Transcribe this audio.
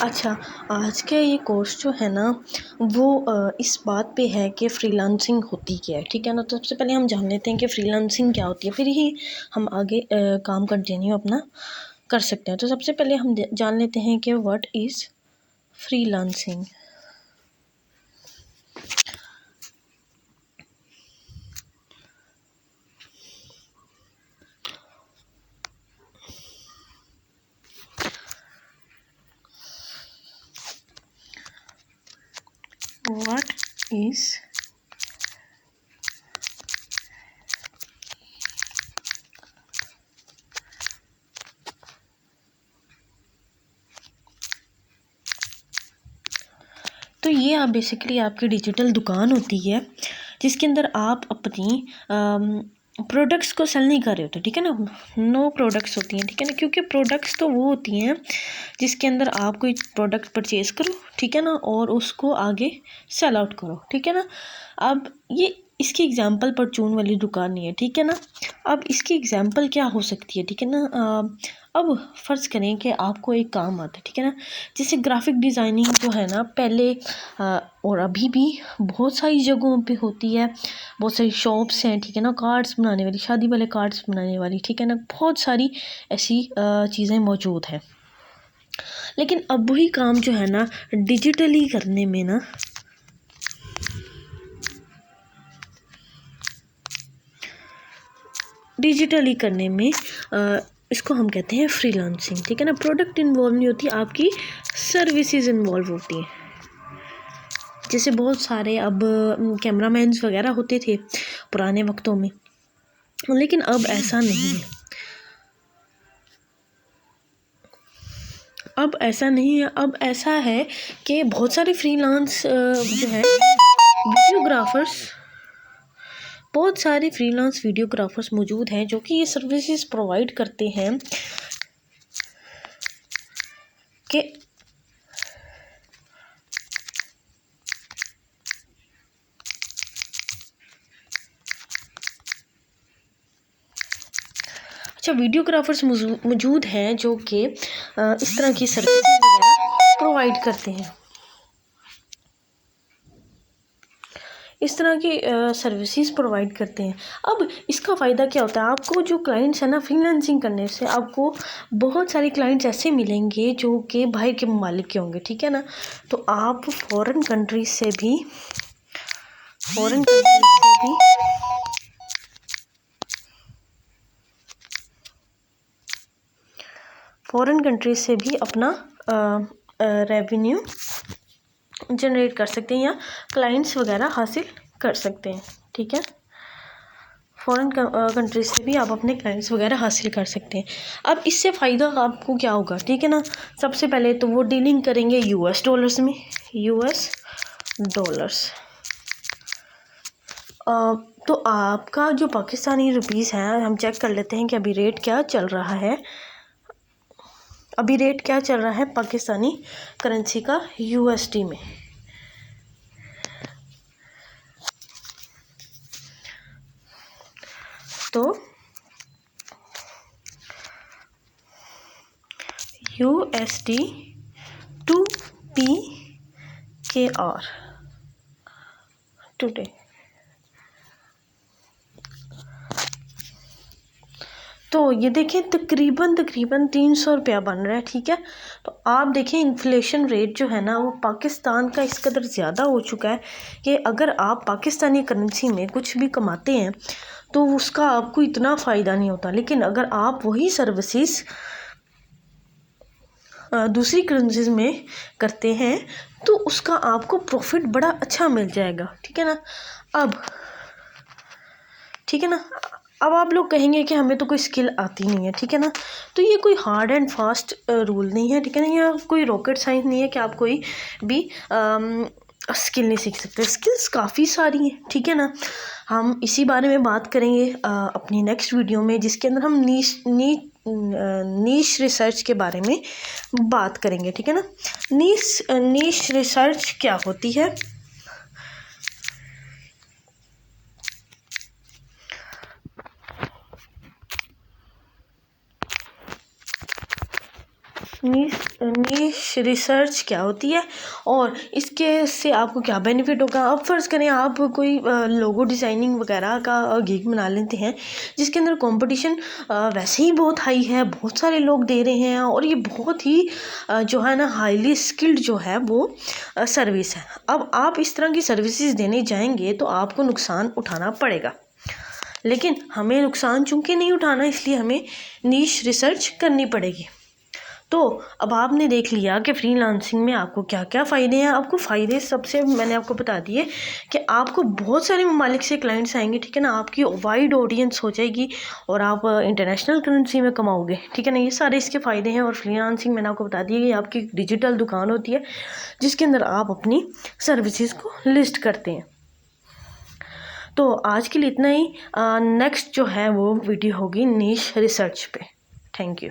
अच्छा, आज का ये कोर्स जो है ना वो इस बात पे है कि फ्रीलांसिंग होती क्या है, ठीक है ना। तो सबसे पहले हम जान लेते हैं कि फ्रीलांसिंग क्या होती है, फिर ही हम आगे काम कंटिन्यू अपना कर सकते हैं। तो सबसे पहले हम जान लेते हैं कि what is freelancing. What is तो ये आप बेसिकली आपकी डिजिटल दुकान होती है जिसके अंदर आप अपनी प्रोडक्ट्स को सेल नहीं कर रहे होते, ठीक है ना। नो प्रोडक्ट्स होती हैं, ठीक है ना, क्योंकि प्रोडक्ट्स तो वो होती हैं जिसके अंदर आप कोई प्रोडक्ट परचेज़ करो, ठीक है ना, और उसको आगे सेल आउट करो, ठीक है ना। अब ये इसकी एग्जांपल परचून वाली दुकान नहीं है, ठीक है ना। अब इसकी एग्जांपल क्या हो सकती है, ठीक है ना। अब फ़र्ज़ करें कि आपको एक काम आता है, ठीक है ना, जैसे ग्राफिक डिज़ाइनिंग जो है ना पहले और अभी भी बहुत सारी जगहों पे होती है, बहुत सारी शॉप्स हैं, ठीक है ना, कार्ड्स बनाने वाली, शादी वाले कार्ड्स बनाने वाली, ठीक है ना, बहुत सारी ऐसी चीज़ें मौजूद हैं। लेकिन अब वही काम जो है ना डिजिटली करने में ना इसको हम कहते हैं फ्रीलांसिंग, ठीक है ना। प्रोडक्ट इन्वॉल्व नहीं होती, आपकी सर्विसेज इन्वॉल्व होती हैं। जैसे बहुत सारे अब कैमरामैन्स वगैरह होते थे पुराने वक्तों में, लेकिन अब ऐसा नहीं है। अब ऐसा नहीं है, अब ऐसा है कि बहुत सारे फ्रीलांस जो है वीडियोग्राफर्स, बहुत सारे फ्रीलांस वीडियोग्राफर्स मौजूद हैं जो कि ये सर्विसेज प्रोवाइड करते हैं कि अच्छा, वीडियोग्राफर्स मौजूद हैं जो कि इस तरह की सर्विसेज वगैरह प्रोवाइड करते हैं। इस तरह की सर्विसेज प्रोवाइड करते हैं। अब इसका फ़ायदा क्या होता है, आपको जो क्लाइंट्स हैं ना, फ्रीलांसिंग करने से आपको बहुत सारे क्लाइंट्स ऐसे मिलेंगे जो कि बाहर के ममालिक के होंगे, ठीक है ना। तो आप फॉरेन कंट्रीज से भी अपना रेवेन्यू जनरेट कर सकते हैं या क्लाइंट्स वगैरह हासिल कर सकते हैं, ठीक है। फॉरेन कंट्रीज से भी आप अपने क्लाइंट्स वगैरह हासिल कर सकते हैं। अब इससे फ़ायदा आपको क्या होगा, ठीक है ना। सबसे पहले तो वो डीलिंग करेंगे यूएस डॉलर्स में, यूएस डॉलर्स। तो आपका जो पाकिस्तानी रुपीस है, हम चेक कर लेते हैं कि अभी रेट क्या चल रहा है। पाकिस्तानी करेंसी का यूएसडी में। तो USD to PKR टुडे। तो ये देखें तकरीबन 300 रुपया बन रहा है, ठीक है। तो आप देखें इन्फ्लेशन रेट जो है ना वो पाकिस्तान का इस कदर ज़्यादा हो चुका है कि अगर आप पाकिस्तानी करेंसी में कुछ भी कमाते हैं तो उसका आपको इतना फ़ायदा नहीं होता। लेकिन अगर आप वही सर्विसेज दूसरी करेंसीज में करते हैं तो उसका आपको प्रॉफिट बड़ा अच्छा मिल जाएगा, ठीक है ना। अब आप लोग कहेंगे कि हमें तो कोई स्किल आती नहीं है, ठीक है ना। तो ये कोई हार्ड एंड फास्ट रूल नहीं है, ठीक है ना। या कोई रॉकेट साइंस नहीं है कि आप कोई भी स्किल नहीं सीख सकते। स्किल्स काफ़ी सारी हैं, ठीक है ना। हम इसी बारे में बात करेंगे अपनी नेक्स्ट वीडियो में, जिसके अंदर हम नीश रिसर्च के बारे में बात करेंगे, ठीक है ना। नीश रिसर्च क्या होती है। नीश नीश रिसर्च क्या होती है और इसके से आपको क्या बेनिफिट होगा। अब फ़र्ज़ करें आप कोई लोगो डिज़ाइनिंग वगैरह का गिग बना लेते हैं जिसके अंदर कंपटीशन वैसे ही बहुत हाई है, बहुत सारे लोग दे रहे हैं और ये बहुत ही जो है ना हाईली स्किल्ड जो है वो सर्विस है। अब आप इस तरह की सर्विसेज देने जाएंगे तो आपको नुकसान उठाना पड़ेगा, लेकिन हमें नुकसान चूंकि नहीं उठाना इसलिए हमें नीश रिसर्च करनी पड़ेगी। तो अब आपने देख लिया कि फ्रीलांसिंग में आपको क्या क्या फ़ायदे हैं। आपको फ़ायदे सबसे मैंने आपको बता दिए कि आपको बहुत सारे ममालिक से क्लाइंट्स आएंगे, ठीक है ना, आपकी वाइड ऑडियंस हो जाएगी और आप इंटरनेशनल करेंसी में कमाओगे, ठीक है ना। ये सारे इसके फ़ायदे हैं। और फ्रीलांसिंग मैंने आपको बता दिया कि आपकी डिजिटल दुकान होती है जिसके अंदर आप अपनी सर्विसेज को लिस्ट करते हैं। तो आज के लिए इतना ही। नेक्स्ट जो है वो वीडियो होगी नीश रिसर्च पे। Thank you.